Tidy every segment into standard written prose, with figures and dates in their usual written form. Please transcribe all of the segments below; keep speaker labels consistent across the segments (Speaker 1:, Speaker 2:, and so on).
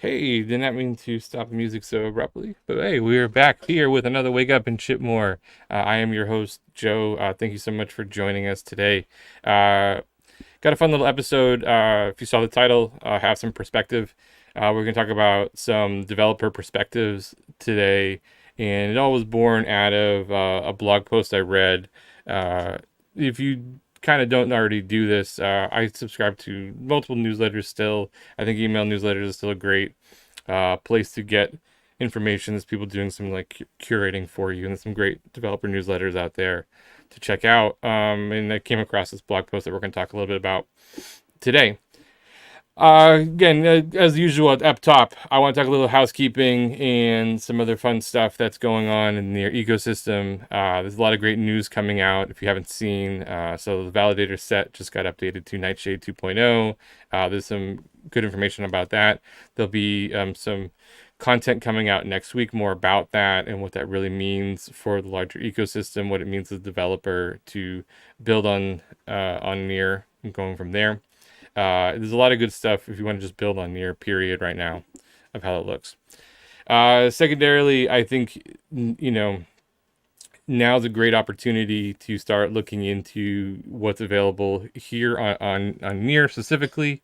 Speaker 1: Hey, did not mean to stop the music so abruptly, but hey, we are back here with another Wake Up and Ship More. I am your host, Joe. Thank you so much for joining us today. Uh, got a fun little episode. If you saw the title, Have Some Perspective. We're going to talk about some developer perspectives today, and it all was born out of a blog post I read. If you kind of don't already do this, I subscribe to multiple newsletters still. I think email newsletters is still a great place to get information. There's people doing some like curating for you, and there's some great developer newsletters out there to check out. And I came across this blog post that we're going to talk a little bit about today. Again, as usual, up top, I want to talk a little housekeeping and some other fun stuff that's going on in the ecosystem. There's a lot of great news coming out if you haven't seen. So the validator set just got updated to Nightshade 2.0. There's some good information about that. There'll be some content coming out next week more about that and what that really means for the larger ecosystem, what it means as a developer to build on Near and going from there. There's a lot of good stuff if you want to just build on Near period right now of how it looks. Secondarily, I think, now's a great opportunity to start looking into what's available here on Near specifically,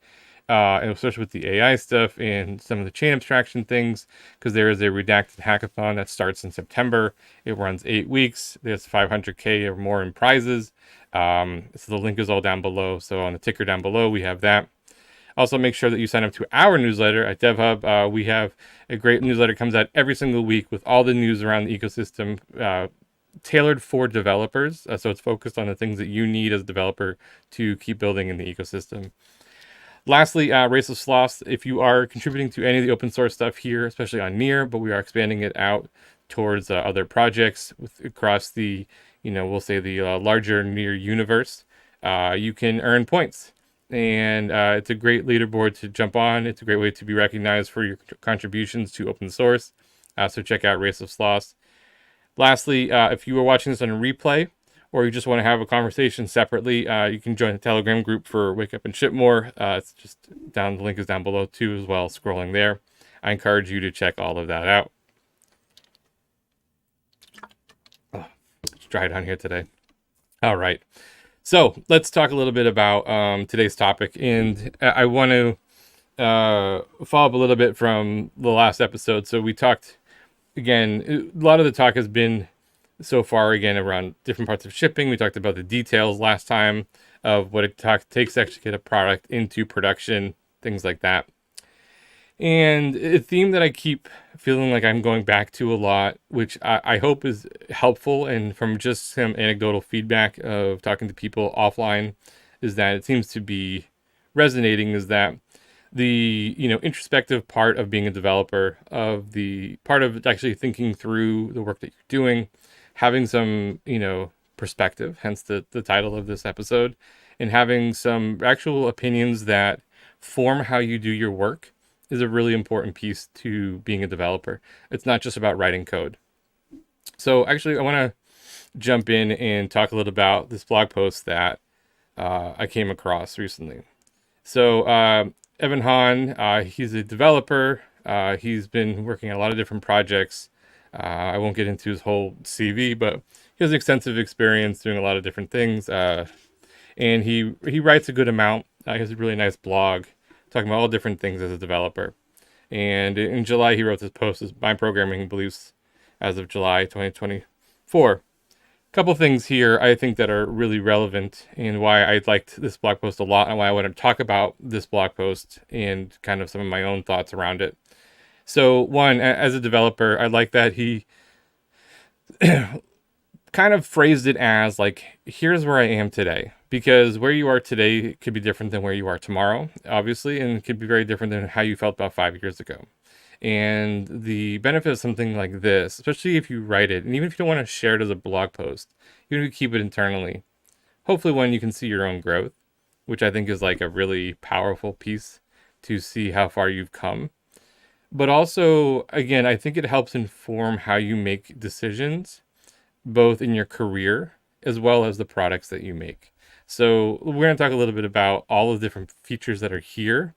Speaker 1: and especially with the AI stuff and some of the chain abstraction things, because there is a redacted hackathon that starts in September. It runs 8 weeks. There's 500K or more in prizes. So the link is all down below. So on the ticker down below, we have that. Also, make sure that you sign up to our newsletter at DevHub. We have a great newsletter comes out every single week with all the news around the ecosystem, tailored for developers. So it's focused on the things that you need as a developer to keep building in the ecosystem. Lastly, Race of Sloths. If you are contributing to any of the open source stuff here, especially on Near, but we are expanding it out towards other projects across the, we'll say the larger Near universe, you can earn points. And it's a great leaderboard to jump on. It's a great way to be recognized for your contributions to open source. So check out Race of Sloths. Lastly, if you are watching this on a replay, or you just want to have a conversation separately, you can join the Telegram group for Wake Up and Ship More. It's just down. The link is down below too, as well, scrolling there. I encourage you to check all of that out. It's dry down here today. All right. So let's talk a little bit about today's topic. And I want to follow up a little bit from the last episode. So we talked, again, a lot of the talk has been so far, again, around different parts of shipping. We talked about the details last time of what it takes to actually get a product into production, things like that. And a theme that I keep feeling like I'm going back to a lot, which I hope is helpful, and from just some anecdotal feedback of talking to people offline, is that it seems to be resonating, is that the introspective part of being a developer, of the part of actually thinking through the work that you're doing, having some perspective, hence the title of this episode, and having some actual opinions that form how you do your work is a really important piece to being a developer. It's not just about writing code. So actually, I want to jump in and talk a little about this blog post that I came across recently. So Evan Hahn, he's a developer. He's been working on a lot of different projects. I won't get into his whole CV, but he has extensive experience doing a lot of different things. And he writes a good amount. He has a really nice blog talking about all different things as a developer. And in July, he wrote this post, as My Programming Beliefs as of July 2024. A couple things here I think that are really relevant, and why I liked this blog post a lot, and why I want to talk about this blog post and kind of some of my own thoughts around it. So one, as a developer, I like that he kind of phrased it as like, here's where I am today. Because where you are today could be different than where you are tomorrow, obviously, and it could be very different than how you felt about 5 years ago. And the benefit of something like this, especially if you write it, and even if you don't want to share it as a blog post, you can keep it internally. Hopefully when you can see your own growth, which I think is like a really powerful piece to see how far you've come. But also, again, I think it helps inform how you make decisions, both in your career as well as the products that you make. So we're going to talk a little bit about all of the different features that are here.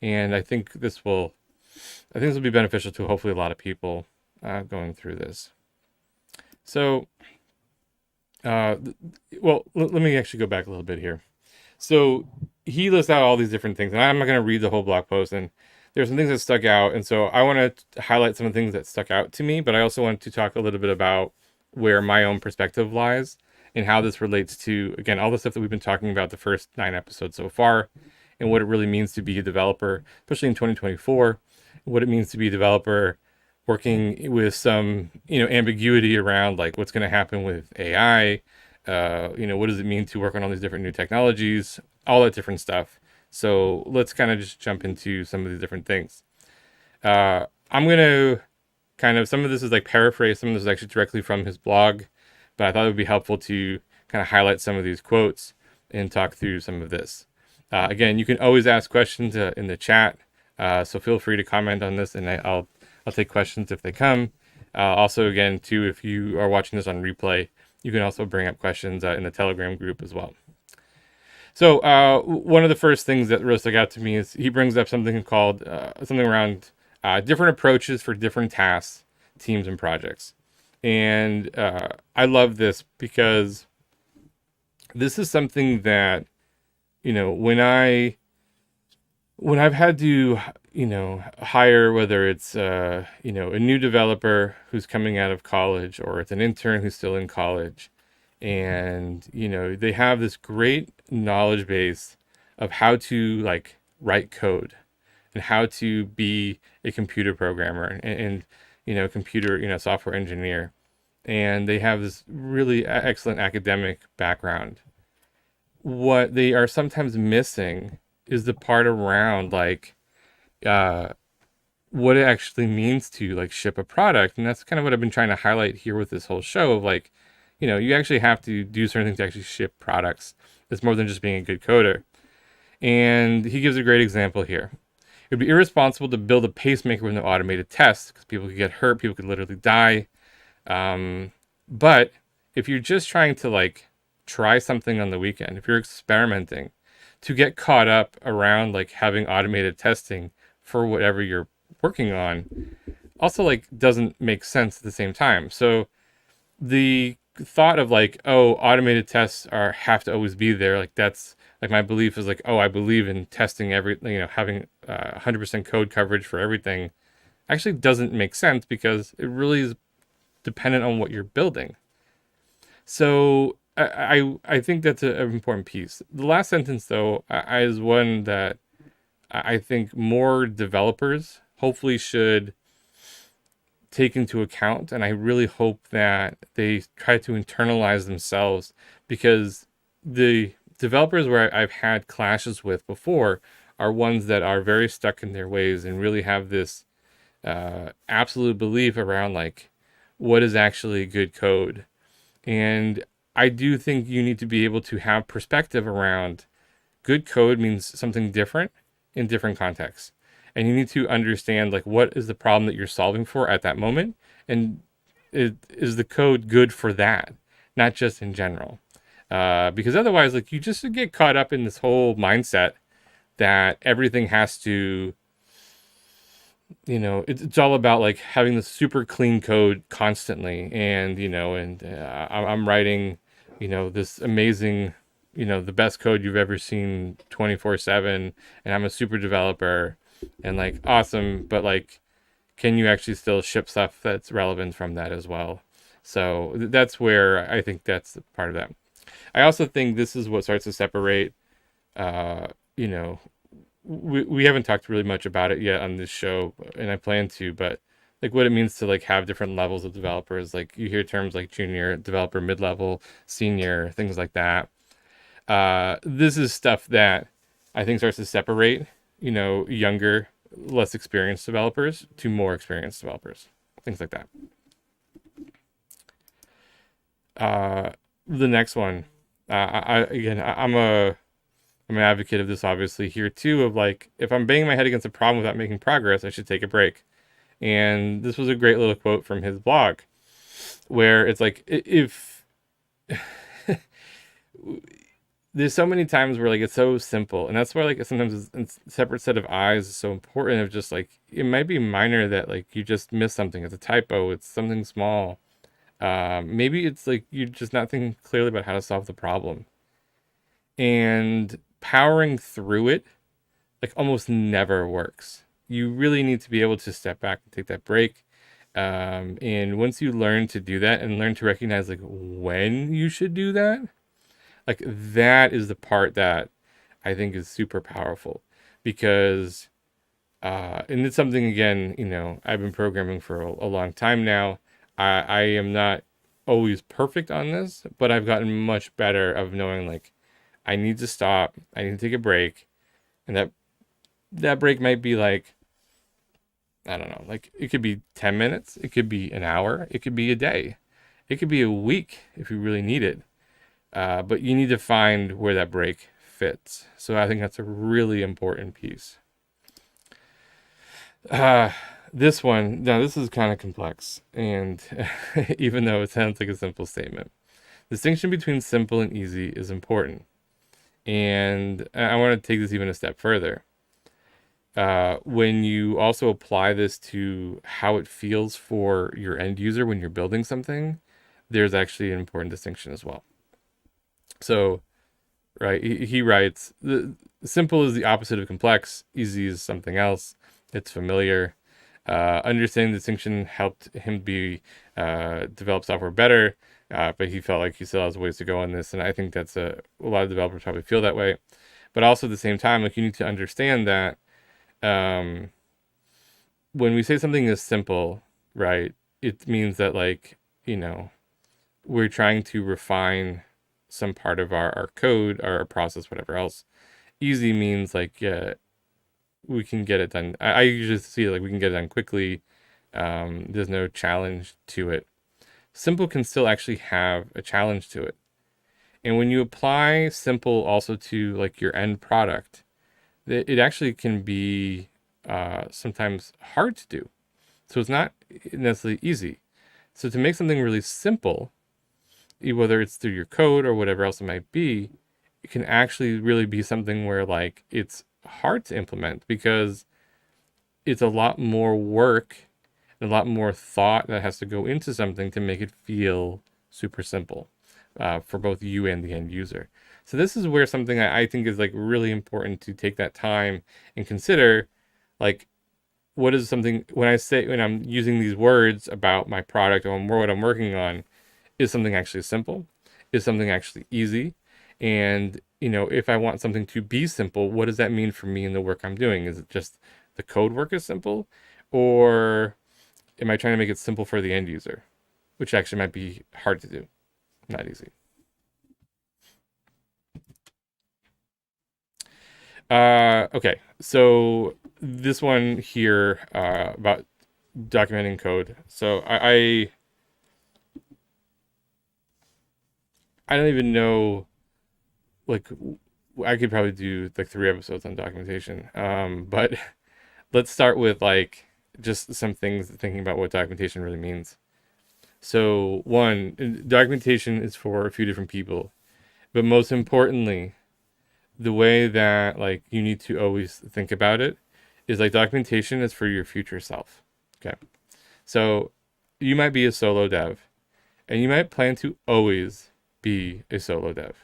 Speaker 1: And I think this will I think this will be beneficial to hopefully a lot of people going through this. So, well, let me actually go back a little bit here. So he lists out all these different things, and I'm not going to read the whole blog post. And there's some things that stuck out, and so I want to highlight some of the things that stuck out to me. But I also want to talk a little bit about where my own perspective lies and how this relates to, again, all the stuff that we've been talking about the first 9 episodes so far, and what it really means to be a developer, especially in 2024. What it means to be a developer, working with some ambiguity around like what's going to happen with AI. What does it mean to work on all these different new technologies, all that different stuff. So let's kind of just jump into some of these different things. I'm going to some of this is like paraphrase, some of this is actually directly from his blog, but I thought it would be helpful to kind of highlight some of these quotes and talk through some of this. Again, you can always ask questions in the chat, so feel free to comment on this, and I'll take questions if they come. Also, again, too, if you are watching this on replay, you can also bring up questions in the Telegram group as well. So one of the first things that really stuck out to me is he brings up something called something around different approaches for different tasks, teams, and projects. And I love this because this is something that, when I've had to, hire, whether it's, a new developer who's coming out of college, or it's an intern who's still in college, and, they have this great knowledge base of how to like write code and how to be a computer programmer and computer, software engineer. And they have this really excellent academic background. What they are sometimes missing is the part around like, what it actually means to like ship a product. And that's kind of what I've been trying to highlight here with this whole show of like, you actually have to do certain things to actually ship products. It's more than just being a good coder. And he gives a great example here. It would be irresponsible to build a pacemaker with no automated tests because people could get hurt, people could literally die. But if you're just trying to like try something on the weekend, if you're experimenting, to get caught up around like having automated testing for whatever you're working on also like doesn't make sense at the same time. So the thought of like, oh, automated tests have to always be there, like that's like my belief is like, oh, I believe in testing everything, having 100% code coverage for everything, actually doesn't make sense because it really is dependent on what you're building. So I think that's an important piece. The last sentence though is one that I think more developers hopefully should take into account, and I really hope that they try to internalize themselves, because the developers where I've had clashes with before are ones that are very stuck in their ways and really have this absolute belief around like what is actually good code. And I do think you need to be able to have perspective around good code means something different in different contexts. And you need to understand like what is the problem that you're solving for at that moment, and is the code good for that, not just in general. Because otherwise, like you just get caught up in this whole mindset that everything has to, it's all about like having this super clean code constantly, and I'm writing, this amazing, the best code you've ever seen 24/7, and I'm a super developer. And like, awesome, but like, can you actually still ship stuff that's relevant from that as well? So that's where I think that's part of that. I also think this is what starts to separate, we haven't talked really much about it yet on this show, and I plan to, but like what it means to like have different levels of developers. Like you hear terms like junior developer, mid-level, senior, things like that. This is stuff that I think starts to separate younger, less experienced developers to more experienced developers, things like that. The next one, I'm an advocate of this obviously here too, of like, if I'm banging my head against a problem without making progress, I should take a break. And this was a great little quote from his blog, where it's like, if there's so many times where like it's so simple, and that's why like sometimes a separate set of eyes is so important. Of just like it might be minor that like you just missed something. It's a typo. It's something small. Maybe it's like you're just not thinking clearly about how to solve the problem, and powering through it like almost never works. You really need to be able to step back and take that break. And once you learn to do that and learn to recognize like when you should do that, like that is the part that I think is super powerful, because and it's something, again, I've been programming for a long time now. I am not always perfect on this, but I've gotten much better of knowing like I need to stop, I need to take a break, and that break might be like, I don't know, like it could be 10 minutes, it could be an hour, it could be a day, it could be a week if you really need it. But you need to find where that break fits. So I think that's a really important piece. This one, now this is kind of complex, and even though it sounds like a simple statement, distinction between simple and easy is important. And I want to take this even a step further. When you also apply this to how it feels for your end user when you're building something, there's actually an important distinction as well. So, right, he writes, the simple is the opposite of complex, easy is something else, it's familiar. Understanding the distinction helped him develop software better, but he felt like he still has ways to go on this, and I think that's a lot of developers probably feel that way. But also at the same time, like, you need to understand that when we say something is simple, right, it means that, like, we're trying to refine some part of our code, our process, whatever else. Easy means like, yeah, we can get it done. I usually see it like we can get it done quickly. There's no challenge to it. Simple can still actually have a challenge to it. And when you apply simple also to like your end product, it actually can be sometimes hard to do. So it's not necessarily easy. So to make something really simple, whether it's through your code or whatever else it might be, it can actually really be something where like it's hard to implement, because it's a lot more work and a lot more thought that has to go into something to make it feel super simple for both you and the end user. So this is where something I think is like really important to take that time and consider, like, what is something, when I'm using these words about my product or what I'm working on, is something actually simple? Is something actually easy? And, if I want something to be simple, what does that mean for me in the work I'm doing? Is it just the code work is simple? Or am I trying to make it simple for the end user? Which actually might be hard to do, not easy. Okay, so this one here about documenting code. So I don't even know, like, I could probably do like 3 episodes on documentation. But let's start with like just some things, thinking about what documentation really means. So one, documentation is for a few different people, but most importantly, the way that like you need to always think about it is like documentation is for your future self. Okay. So you might be a solo dev, and you might plan to always be a solo dev.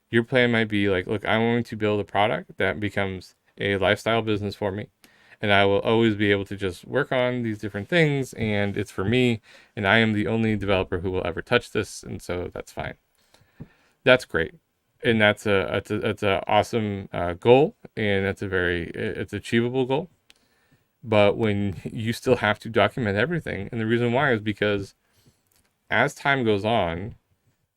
Speaker 1: Your plan might be like, look, I'm going to build a product that becomes a lifestyle business for me, and I will always be able to just work on these different things, and it's for me, and I am the only developer who will ever touch this, and so that's fine. That's great, and that's a awesome goal, and it's achievable goal. But when you still have to document everything, and the reason why is because as time goes on,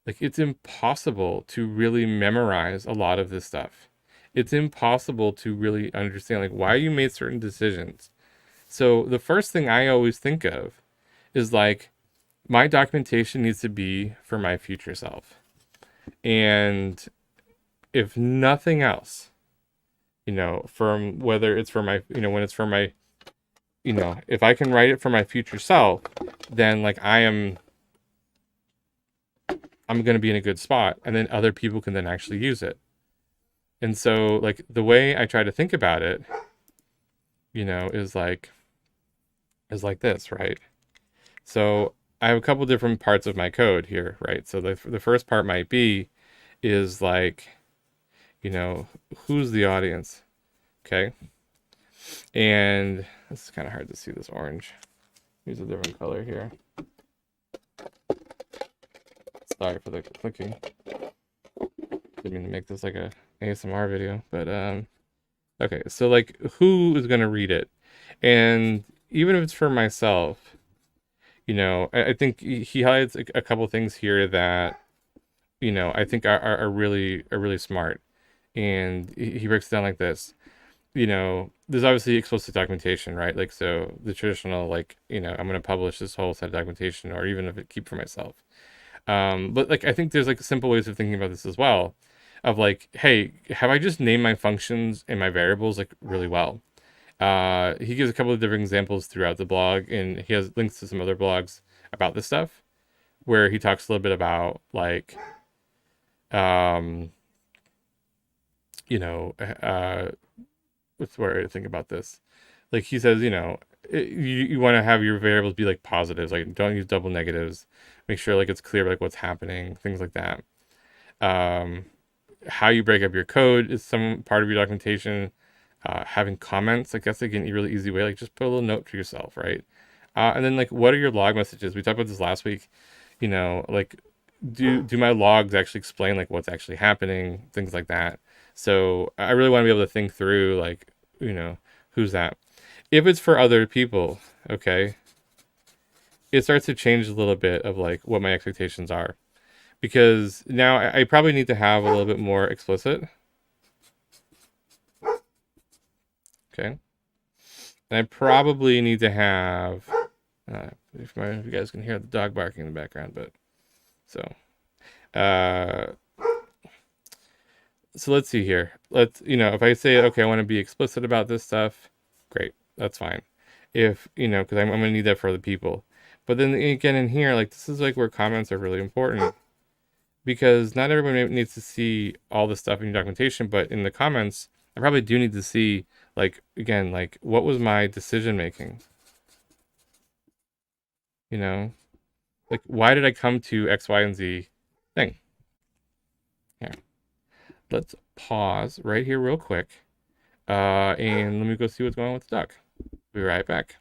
Speaker 1: like, it's impossible to really memorize a lot of this stuff. It's impossible to really understand like why you made certain decisions. So the first thing I always think of is like, my documentation needs to be for my future self. And if nothing else, from whether it's for my, when it's for my, if I can write it for my future self, then like I am I'm going to be in a good spot, and then other people can then actually use it. And so like the way I try to think about it, is like this, right? So I have a couple different parts of my code here, right? So the first part might be is like, who's the audience? Okay. And this is kind of hard to see, this orange. Use a different color here. Sorry for the clicking. Didn't mean to make this like a ASMR video, but okay. So like, who is gonna read it? And even if it's for myself, I think he highlights a couple things here that I think are really smart. And he breaks it down like this. There's obviously explicit documentation, right? Like, so the traditional, like, I'm going to publish this whole set of documentation, or even if it keep for myself. But like, I think there's like simple ways of thinking about this as well, of like, hey, have I just named my functions and my variables like really well? He gives a couple of different examples throughout the blog, and he has links to some other blogs about this stuff, where he talks a little bit about like, um, what's the way to think about this? Like he says, you want to have your variables be like positives, like don't use double negatives. Make sure like it's clear like what's happening, things like that. Um, how you break up your code is some part of your documentation. Having comments, like that's like a really easy way. Like just put a little note for yourself, right? And then like, what are your log messages? We talked about this last week. Like do my logs actually explain like what's actually happening, things like that. So I really want to be able to think through like, who's that? If it's for other people, okay, it starts to change a little bit of like what my expectations are, because now I probably need to have a little bit more explicit. Okay. And I probably need to have, if you guys can hear the dog barking in the background, but so, uh, so let's see here. If I say, okay, I want to be explicit about this stuff, great, that's fine. If, because I'm going to need that for other people. But then again, in here, like, this is like where comments are really important, because not everyone needs to see all the stuff in your documentation, but in the comments, I probably do need to see, like, again, like, what was my decision making? Like, why did I come to X, Y, and Z thing? Here, let's pause right here real quick. And let me go see what's going on with the duck. Be right back.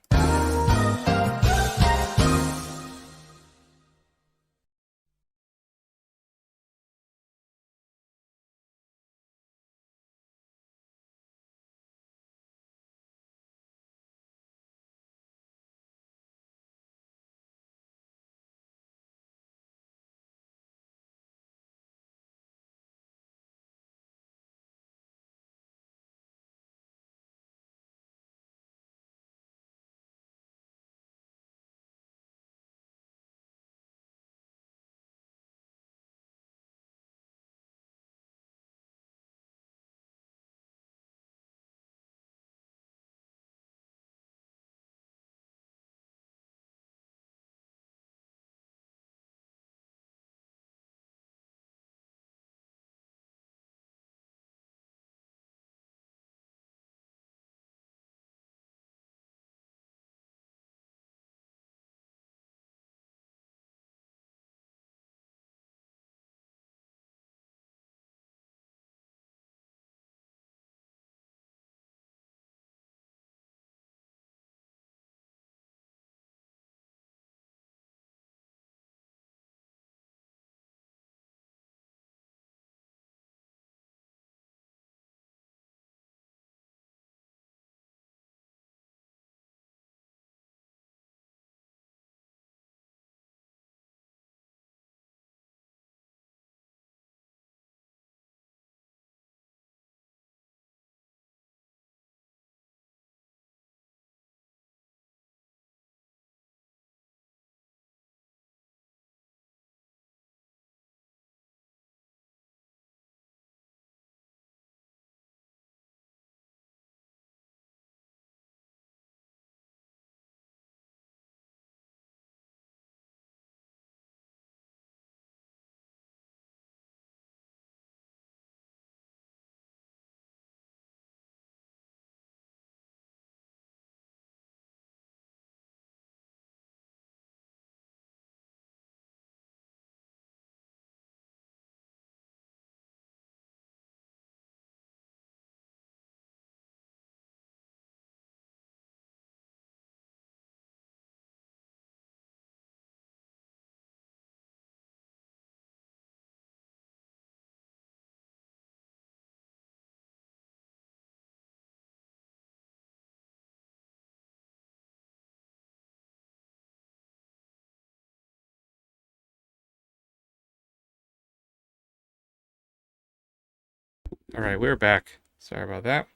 Speaker 1: All right, we're back. Sorry about that.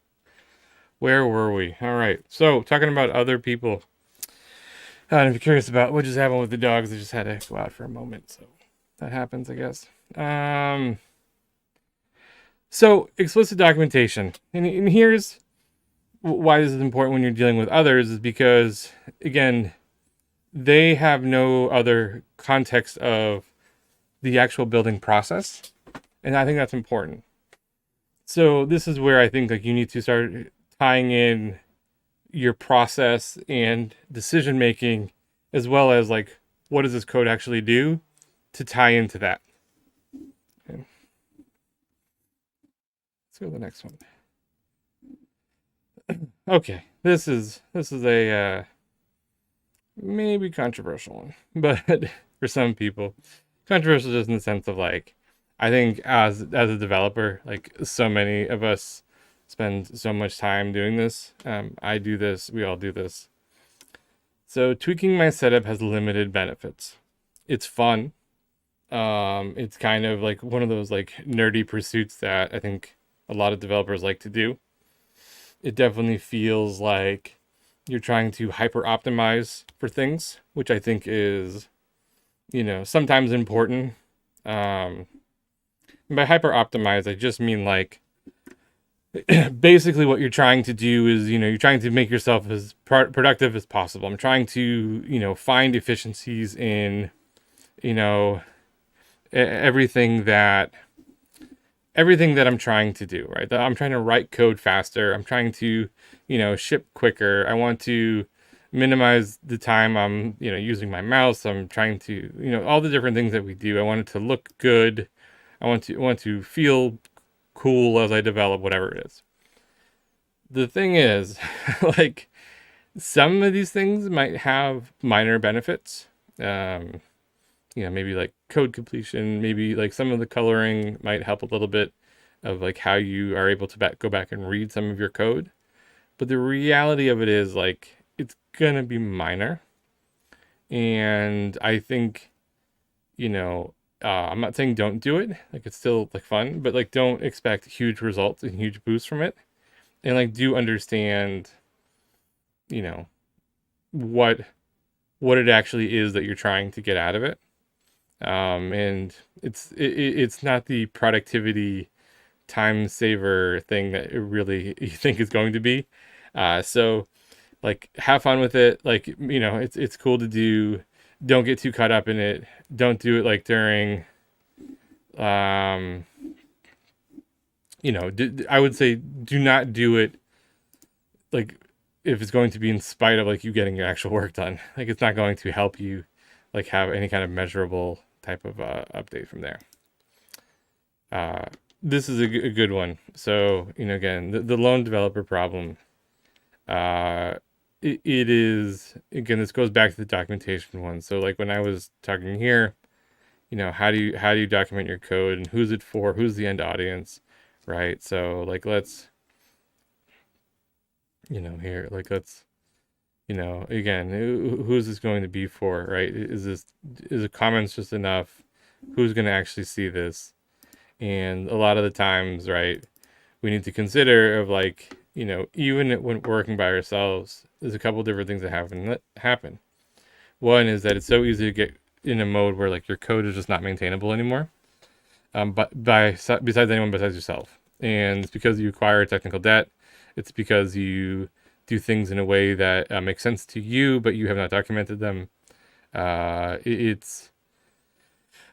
Speaker 1: Where were we? All right, so talking about other people. And if you're curious about what just happened with the dogs, I just had to go out for a moment, so that happens, I guess. So explicit documentation, and here's why this is important when you're dealing with others, is because again, they have no other context of the actual building process, and I think that's important. So this is where I think like you need to start tying in your process and decision making, as well as like what does this code actually do, to tie into that. Okay. Let's go to the next one. Okay, this is a maybe controversial one, but for some people, controversial just in the sense of like, I think as a developer, like so many of us spend so much time doing this. I do this, we all do this. So tweaking my setup has limited benefits. It's fun. It's kind of like one of those like nerdy pursuits that I think a lot of developers like to do. It definitely feels like you're trying to hyper optimize for things, which I think is, sometimes important. By hyper optimize, I just mean like basically what you're trying to do is, you're trying to make yourself as productive as possible. I'm trying to, find efficiencies in, everything that I'm trying to do, right? I'm trying to write code faster. I'm trying to, ship quicker. I want to minimize the time I'm, using my mouse. I'm trying to, all the different things that we do. I want it to look good. I want to feel cool as I develop whatever it is. The thing is, like, some of these things might have minor benefits. Maybe like code completion, maybe like some of the coloring might help a little bit of like how you are able to go back and read some of your code. But the reality of it is like, it's gonna be minor. And I think, I'm not saying don't do it. Like it's still like fun, but like don't expect huge results and huge boosts from it. And like do understand, what it actually is that you're trying to get out of it. And it's not the productivity time saver thing that it really you think is going to be. So like have fun with it. Like, it's cool to do. Don't get too caught up in it. Don't do it like during, I would say do not do it like if it's going to be in spite of like you getting your actual work done. Like it's not going to help you like have any kind of measurable type of update from there. This is a good one. So, again, the lone developer problem. It is, again, this goes back to the documentation one. So like when I was talking here, how do you document your code and who's it for? Who's the end audience, right? So like let's, here, like let's, again, who's this going to be for, right? Is the comments just enough? Who's going to actually see this? And a lot of the times, right, we need to consider of like, even when working by ourselves, there's a couple different things that happen. One is that it's so easy to get in a mode where like your code is just not maintainable anymore. But besides anyone besides yourself. And it's because you acquire technical debt. It's because you do things in a way that makes sense to you, but you have not documented them. It's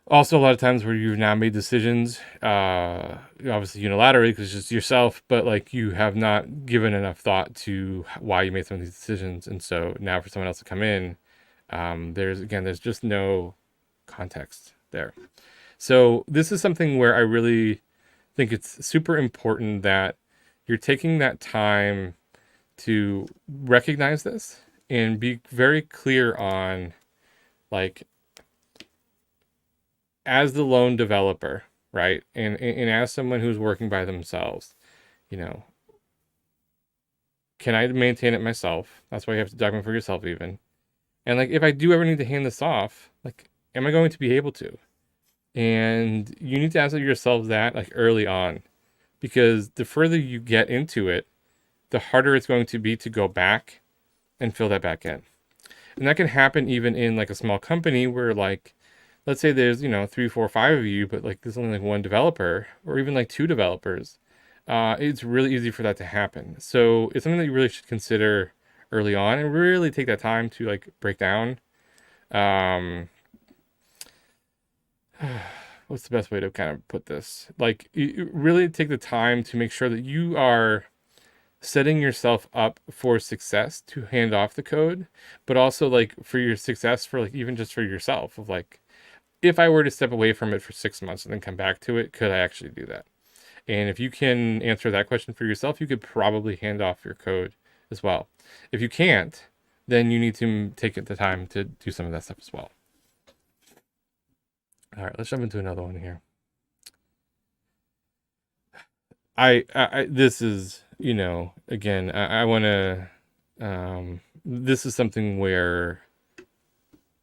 Speaker 1: also a lot of times where you've now made decisions, obviously unilaterally because it's just yourself, but like you have not given enough thought to why you made some of these decisions. And so now for someone else to come in, there's just no context there. So this is something where I really think it's super important that you're taking that time to recognize this and be very clear on like, as the lone developer, right? And as someone who's working by themselves, can I maintain it myself? That's why you have to document for yourself even. And like, if I do ever need to hand this off, like, am I going to be able to? And you need to answer yourself that like early on, because the further you get into it, the harder it's going to be to go back and fill that back in. And that can happen even in like a small company where, like, let's say there's, 3, 4, 5 of you, but like there's only like one developer or even like two developers. It's really easy for that to happen. So it's something that you really should consider early on and really take that time to like break down. Um, what's the best way to kind of put this? Like, you really take the time to make sure that you are setting yourself up for success to hand off the code, but also like for your success for like even just for yourself of like, if I were to step away from it for 6 months and then come back to it, could I actually do that? And if you can answer that question for yourself, you could probably hand off your code as well. If you can't, then you need to take the time to do some of that stuff as well. All right, let's jump into another one here. I this is, again, I want to, this is something where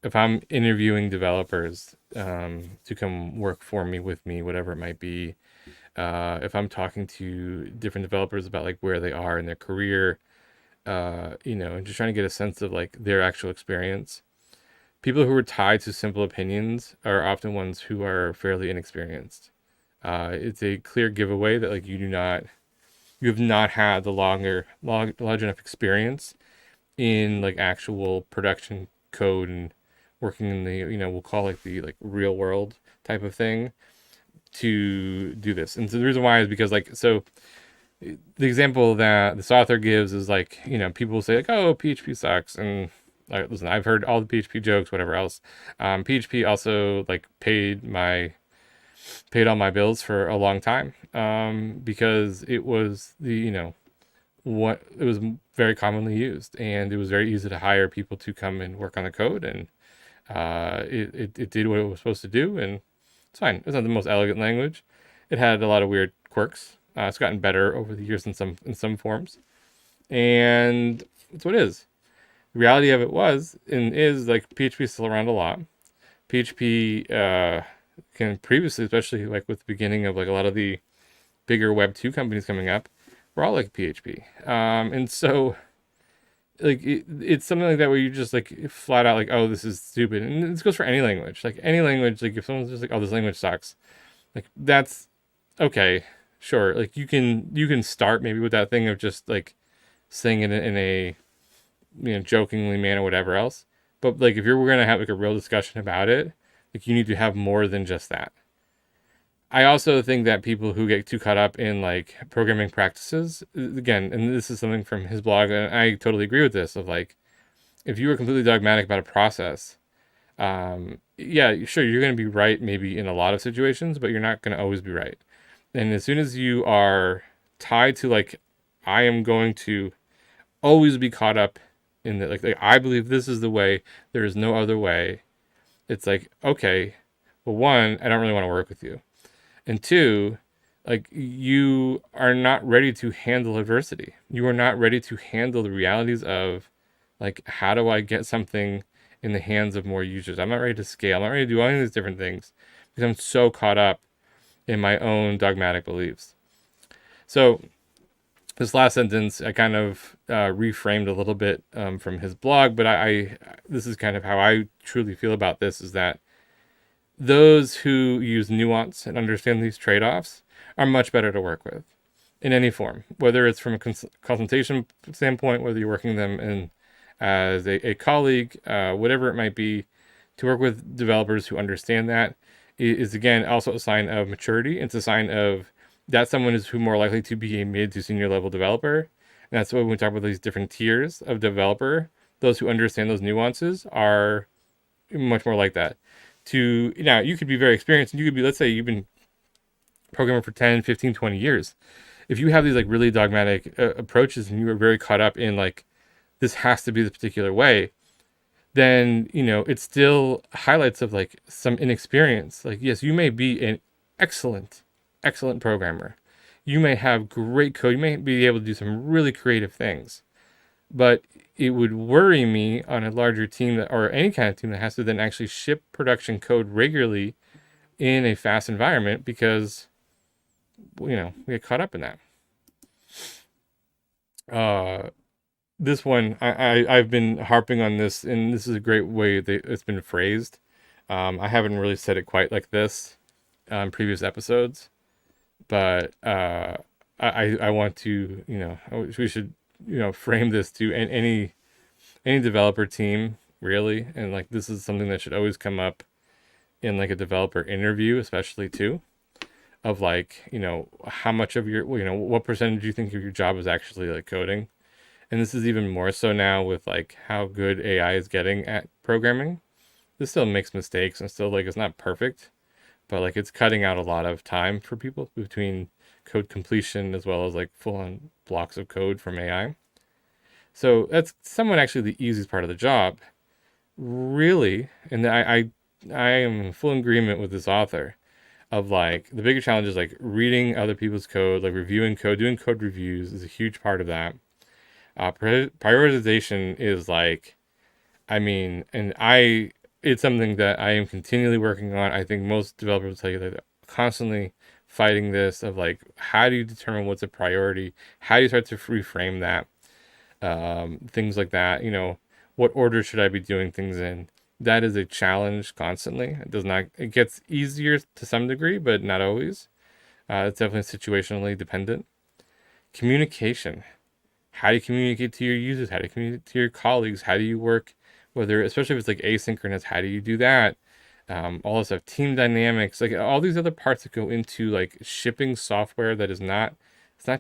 Speaker 1: if I'm interviewing developers to come work for me, with me, whatever it might be, if I'm talking to different developers about like where they are in their career, and just trying to get a sense of like their actual experience, people who are tied to simple opinions are often ones who are fairly inexperienced. It's a clear giveaway that like you have not had the large enough experience in like actual production code and working in the, we'll call it the like real world type of thing to do this. And so the reason why is because like, so the example that this author gives is like, people will say like, oh, PHP sucks. And like, listen, I've heard all the PHP jokes, whatever else. PHP also like paid all my bills for a long time, because it was it was very commonly used, and it was very easy to hire people to come and work on the code, and it did what it was supposed to do, and it's fine. It's not the most elegant language. It had a lot of weird quirks. It's gotten better over the years in some forms, and that's what it is. The reality of it was and is like PHP is still around a lot. PHP can previously, especially like with the beginning of like a lot of the bigger Web 2 companies coming up, were all like PHP. And so like it's something like that where you just like flat out like, oh, this is stupid. And this goes for any language. Like any language, like if someone's just like, oh, this language sucks, like that's okay, sure. Like you can start maybe with that thing of just like saying it in a jokingly manner, whatever else. But like if you're gonna have like a real discussion about it, like you need to have more than just that. I also think that people who get too caught up in like programming practices, again, and this is something from his blog, and I totally agree with this, of like, if you are completely dogmatic about a process, yeah, sure, you're going to be right maybe in a lot of situations, but you're not going to always be right. And as soon as you are tied to like, I am going to always be caught up in that, like I believe this is the way, there is no other way. It's like, okay, well, one, I don't really want to work with you. And two, like you are not ready to handle adversity. You are not ready to handle the realities of like, how do I get something in the hands of more users? I'm not ready to scale. I'm not ready to do any of these different things because I'm so caught up in my own dogmatic beliefs. So this last sentence, I kind of reframed a little bit from his blog, but I this is kind of how I truly feel about this, is that those who use nuance and understand these trade-offs are much better to work with in any form, whether it's from a consultation standpoint, whether you're working them in as a colleague, whatever it might be. To work with developers who understand that is again also a sign of maturity. It's a sign of that someone is who more likely to be a mid to senior level developer. And that's why when we talk about these different tiers of developer, those who understand those nuances are much more like that. Now you could be very experienced and you could be, let's say you've been programming for 10, 15, 20 years. If you have these like really dogmatic approaches and you are very caught up in like, this has to be the particular way, then, it still highlights of like some inexperience. Like, yes, you may be an excellent programmer. You may have great code. You may be able to do some really creative things, but it would worry me on a larger team or any kind of team that has to then actually ship production code regularly in a fast environment, because we get caught up in that. This one, I've been harping on this, and this is a great way that it's been phrased. I haven't really said it quite like this on previous episodes, but I want to, we should, frame this to any developer team, really. And like, this is something that should always come up in like a developer interview, especially too, of like, how much of your, what percentage do you think of your job is actually like coding? And this is even more so now with like how good AI is getting at programming. This still makes mistakes and still like it's not perfect, but like it's cutting out a lot of time for people between code completion as well as like full on blocks of code from AI. So that's somewhat actually the easiest part of the job, really. And I am in full agreement with this author of like the bigger challenge is like reading other people's code, like reviewing code, doing code reviews is a huge part of that. Prioritization is like, it's something that I am continually working on. I think most developers will tell you that they're constantly fighting this of like, how do you determine what's a priority? How do you start to reframe that? Things like that, what order should I be doing things in? That is a challenge constantly. It gets easier to some degree, but not always. It's definitely situationally dependent. Communication. How do you communicate to your users? How do you communicate to your colleagues? How do you work, especially if it's like asynchronous, how do you do that? All this stuff, team dynamics, like all these other parts that go into like shipping software that it's not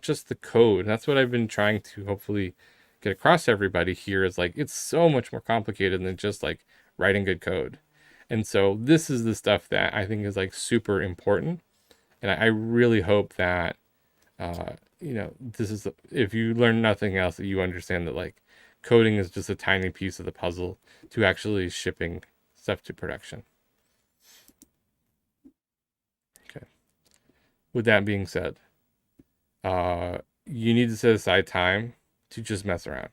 Speaker 1: just the code. And that's what I've been trying to hopefully get across to everybody here is like, it's so much more complicated than just like writing good code. And so this is the stuff that I think is like super important. And I really hope that, this is, if you learn nothing else, that you understand that like coding is just a tiny piece of the puzzle to actually shipping stuff to production. Okay. With that being said, you need to set aside time to just mess around.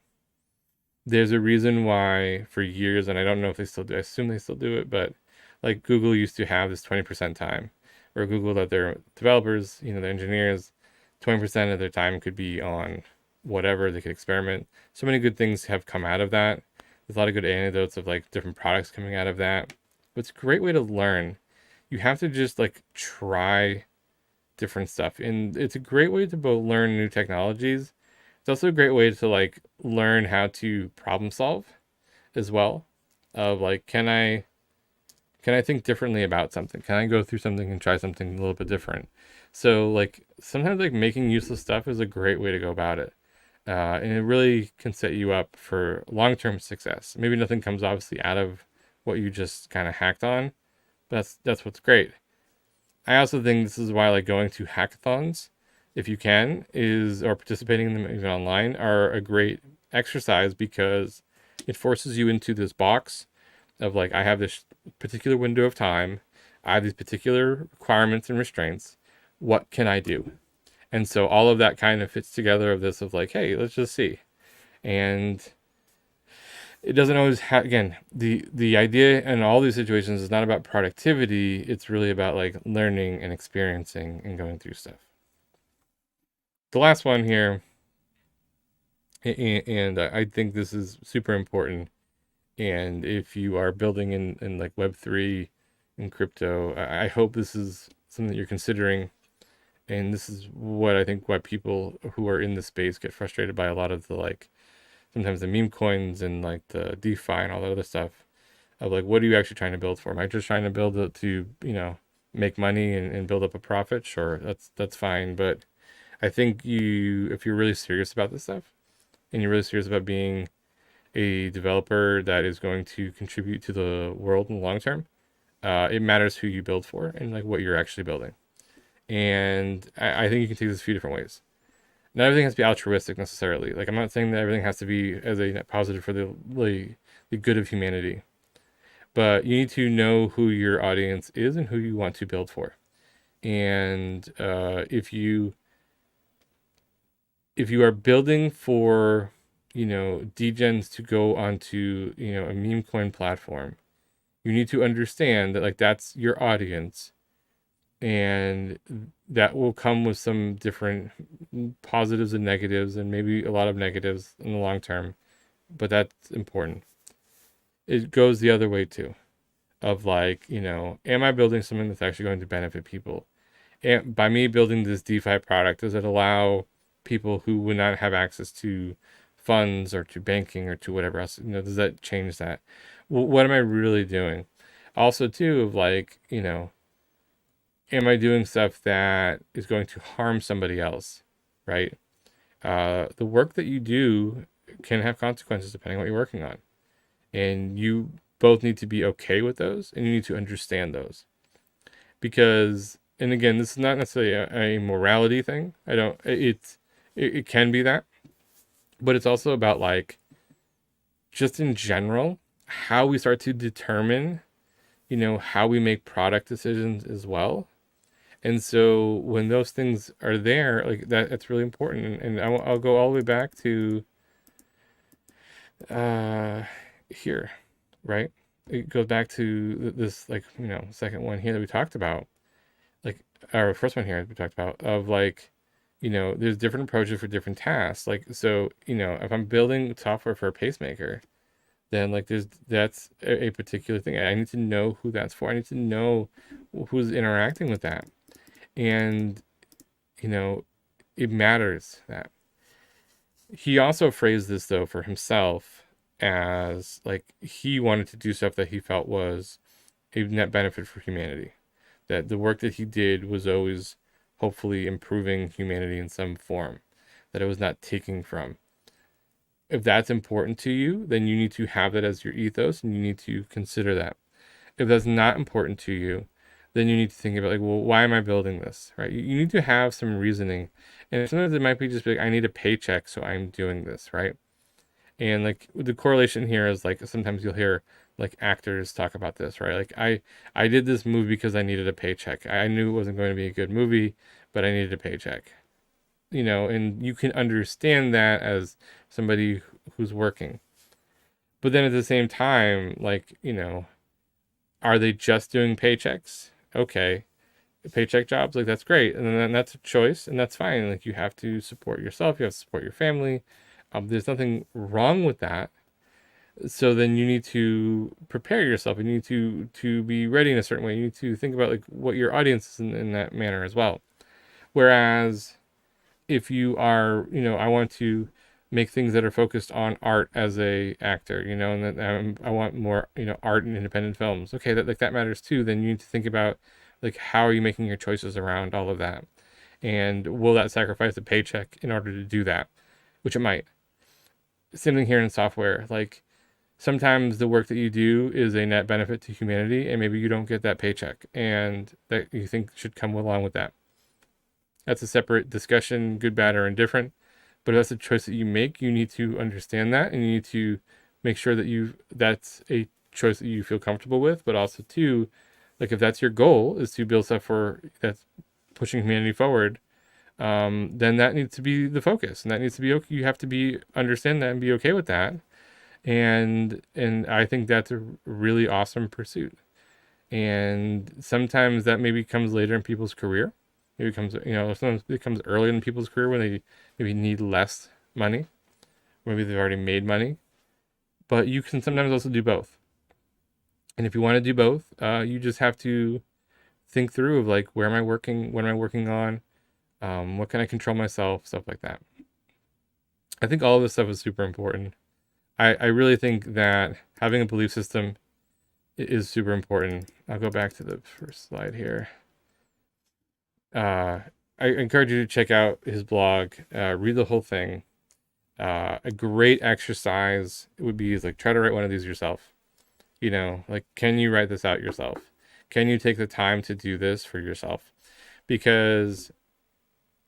Speaker 1: There's a reason why for years, and I don't know if they still do, I assume they still do it, but like Google used to have this 20% time, where Google let their developers, their engineers, 20% of their time could be on whatever, they could experiment. So many good things have come out of that. There's a lot of good anecdotes of like different products coming out of that. But it's a great way to learn. You have to just like try different stuff. And it's a great way to both learn new technologies. It's also a great way to like learn how to problem solve as well. Of like, can I think differently about something? Can I go through something and try something a little bit different? So like sometimes like making useless stuff is a great way to go about it. And it really can set you up for long-term success. Maybe nothing comes obviously out of what you just kind of hacked on, but that's what's great. I also think this is why like going to hackathons, if you can, or participating in them even online, are a great exercise because it forces you into this box of like, I have this particular window of time, I have these particular requirements and restraints. What can I do? And so all of that kind of fits together of this of like, hey, let's just see. And it doesn't always have, again, the idea in all these situations is not about productivity. It's really about like learning and experiencing and going through stuff. The last one here, and I think this is super important. And if you are building in like Web3 and crypto, I hope this is something that you're considering. And this is what I think why people who are in the space get frustrated by a lot of the like, sometimes the meme coins and like the DeFi and all that other stuff of like, what are you actually trying to build for? Am I just trying to build it to, make money and build up a profit? Sure, that's fine. But I think if you're really serious about this stuff and you're really serious about being a developer that is going to contribute to the world in the long term, it matters who you build for and like what you're actually building. And I think you can take this a few different ways. Not everything has to be altruistic necessarily. Like I'm not saying that everything has to be as a net positive for the good of humanity. But you need to know who your audience is and who you want to build for. And if you are building for degens to go onto a meme coin platform, you need to understand that like that's your audience. and that will come with some different positives and negatives, and maybe a lot of negatives in the long term, but that's important. It goes the other way too, of like, am I building something that's actually going to benefit people? And by me building this DeFi product, does it allow people who would not have access to funds or to banking or to whatever else, does that change that? What am I really doing? Also too, of like, am I doing stuff that is going to harm somebody else, right? The work that you do can have consequences depending on what you're working on. And you both need to be okay with those, and you need to understand those. Because, and again, this is not necessarily a morality thing. I don't, it can be that, but it's also about like, just in general, how we start to determine, how we make product decisions as well. And so when those things are there, like that, it's really important. And I'll go all the way back to uh, here, right? It goes back to this, like, second one here that we talked about, like our first one here we talked about, of like, there's different approaches for different tasks. Like, so, if I'm building software for a pacemaker, then like that's a particular thing. I need to know who that's for. I need to know who's interacting with that. And, you know, it matters that. He also phrased this though for himself as like he wanted to do stuff that he felt was a net benefit for humanity. That the work that he did was always hopefully improving humanity in some form, that it was not taking from. If that's important to you, then you need to have that as your ethos, and you need to consider that. If that's not important to you, then you need to think about like, well, why am I building this, right? You need to have some reasoning, and sometimes it might be just like, I need a paycheck, so I'm doing this, right? And like the correlation here is like sometimes you'll hear like actors talk about this, right? Like I did this movie because I needed a paycheck. I knew it wasn't going to be a good movie, but I needed a paycheck. And you can understand that as somebody who's working. But then at the same time, like, are they just doing paychecks? Okay. Paycheck jobs, like that's great. And then that's a choice, and that's fine. Like, you have to support yourself, you have to support your family. There's nothing wrong with that. So then you need to prepare yourself. You need to be ready in a certain way. You need to think about like what your audience is in that manner as well. Whereas if you are, I want to make things that are focused on art as a actor, and that I want more, art and independent films. Okay, that matters too. Then you need to think about like, how are you making your choices around all of that, and will that sacrifice a paycheck in order to do that? Which it might. Same thing here in software. Like, sometimes the work that you do is a net benefit to humanity, and maybe you don't get that paycheck, and that you think should come along with that. That's a separate discussion, good, bad, or indifferent. But if that's a choice that you make, you need to understand that, and you need to make sure that that's a choice that you feel comfortable with. But also too, like, if that's your goal, is to build stuff that's pushing humanity forward, then that needs to be the focus, and that needs to be okay. You have to understand that and be okay with that. And I think that's a really awesome pursuit. And sometimes that maybe comes later in people's career. Maybe it comes, sometimes it comes early in people's career when they maybe need less money. Maybe they've already made money. But you can sometimes also do both. And if you want to do both, you just have to think through of like, where am I working? What am I working on? What can I control myself? Stuff like that. I think all of this stuff is super important. I really think that having a belief system is super important. I'll go back to the first slide here. I encourage you to check out his blog, read the whole thing. A great exercise would be like, try to write one of these yourself. Like, can you write this out yourself? Can you take the time to do this for yourself? Because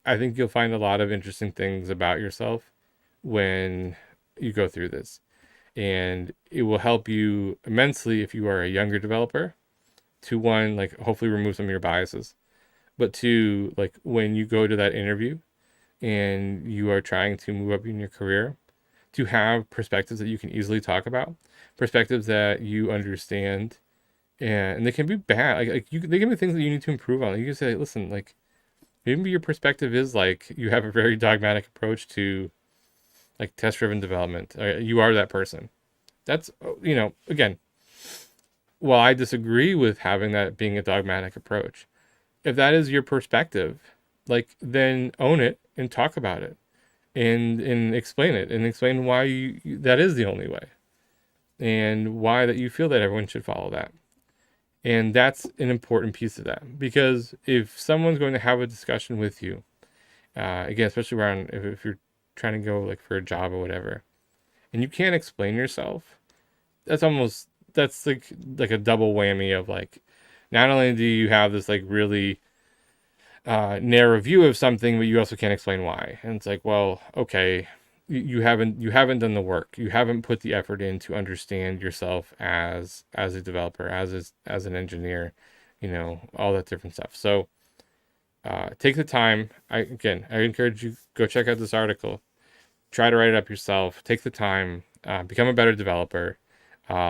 Speaker 1: I think you'll find a lot of interesting things about yourself when you go through this. And it will help you immensely if you are a younger developer to, one, like, hopefully remove some of your biases. But two, like, when you go to that interview and you are trying to move up in your career, to have perspectives that you can easily talk about, perspectives that you understand, and they can be bad. They can be things that you need to improve on. You can say, listen, like maybe your perspective is like you have a very dogmatic approach to like test-driven development. You are that person. That's again, while I disagree with having that being a dogmatic approach, if that is your perspective, like then own it and talk about it and explain it and explain why that is the only way and why that you feel that everyone should follow that. And that's an important piece of that, because if someone's going to have a discussion with you, again, especially around if you're trying to go like for a job or whatever, and you can't explain yourself, that's like a double whammy of like, not only do you have this like really narrow view of something, but you also can't explain why. And it's like, well, okay, you haven't done the work. You haven't put the effort in to understand yourself as a developer, as an engineer, all that different stuff. So take the time. I encourage you, go check out this article. Try to write it up yourself. Take the time. Become a better developer.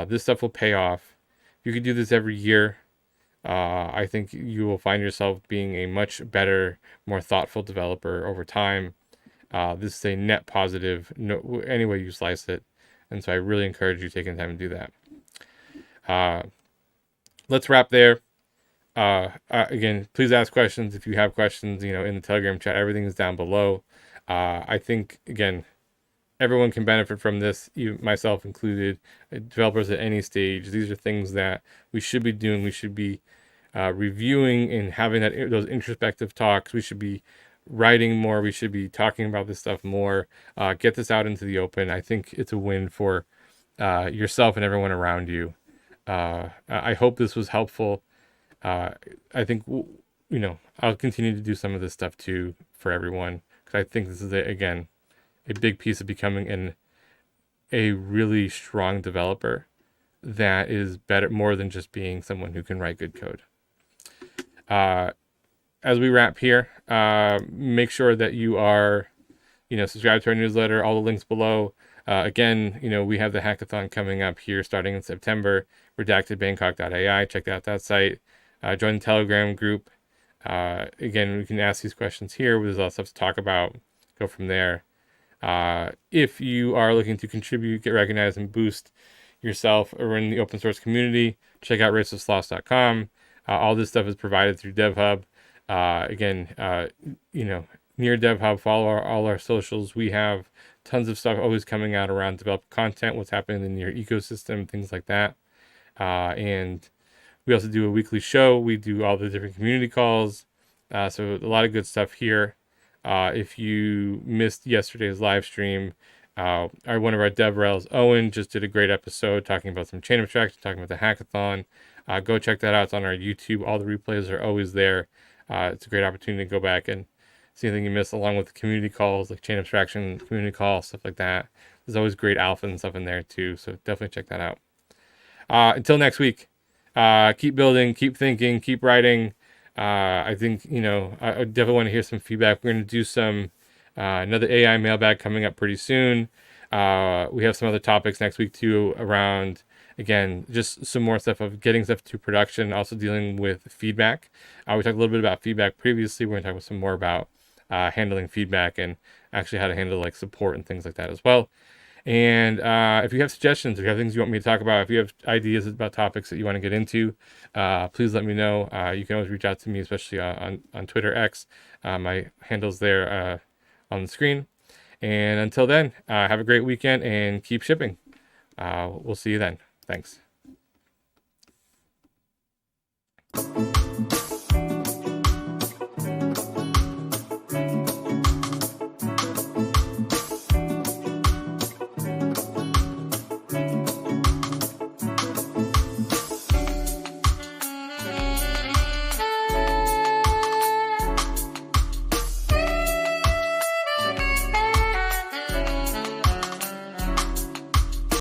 Speaker 1: This stuff will pay off. You could do this every year. I think you will find yourself being a much better, more thoughtful developer over time. This is a net positive, any way you slice it. And so I really encourage you taking time to do that. Let's wrap there. Again, please ask questions if you have questions, in the Telegram chat. Everything is down below. I think, again, everyone can benefit from this, myself included, developers at any stage. These are things that we should be doing. We should be reviewing and having those introspective talks. We should be writing more. We should be talking about this stuff more. Get this out into the open. I think it's a win for yourself and everyone around you. I hope this was helpful. I think, I'll continue to do some of this stuff too for everyone, because I think this is, again, a big piece of becoming a really strong developer that is better, more than just being someone who can write good code. As we wrap here, make sure that you are, subscribe to our newsletter, all the links below. Again, we have the hackathon coming up here starting in September, redactedbangkok.ai. Check out that site. Join the Telegram group. Again, we can ask these questions here. There's a lot of stuff to talk about. Go from there. If you are looking to contribute, get recognized, and boost yourself or in the open source community, check out racelessloss.com. All this stuff is provided through DevHub. Near DevHub, follow all our socials. We have tons of stuff always coming out around developer content, what's happening in your ecosystem, things like that. And we also do a weekly show. We do all the different community calls. So a lot of good stuff here. If you missed yesterday's live stream, one of our DevRels, Owen, just did a great episode talking about some chain abstraction, talking about the hackathon. Go check that out. It's on our YouTube. All the replays are always there. It's a great opportunity to go back and see anything you missed, along with the community calls, like chain abstraction, community calls, stuff like that. There's always great alpha and stuff in there too. So definitely check that out. Until next week, keep building, keep thinking, keep writing. I think, I definitely want to hear some feedback. We're going to do some, another AI mailbag coming up pretty soon. We have some other topics next week too around, again, just some more stuff of getting stuff to production, also dealing with feedback. We talked a little bit about feedback previously. We're going to talk some more about handling feedback and actually how to handle like support and things like that as well. And if you have suggestions, if you have things you want me to talk about, if you have ideas about topics that you want to get into, please let me know. You can always reach out to me, especially on Twitter X. My handle's there on the screen. And until then, have a great weekend and keep shipping. We'll see you then. Thanks.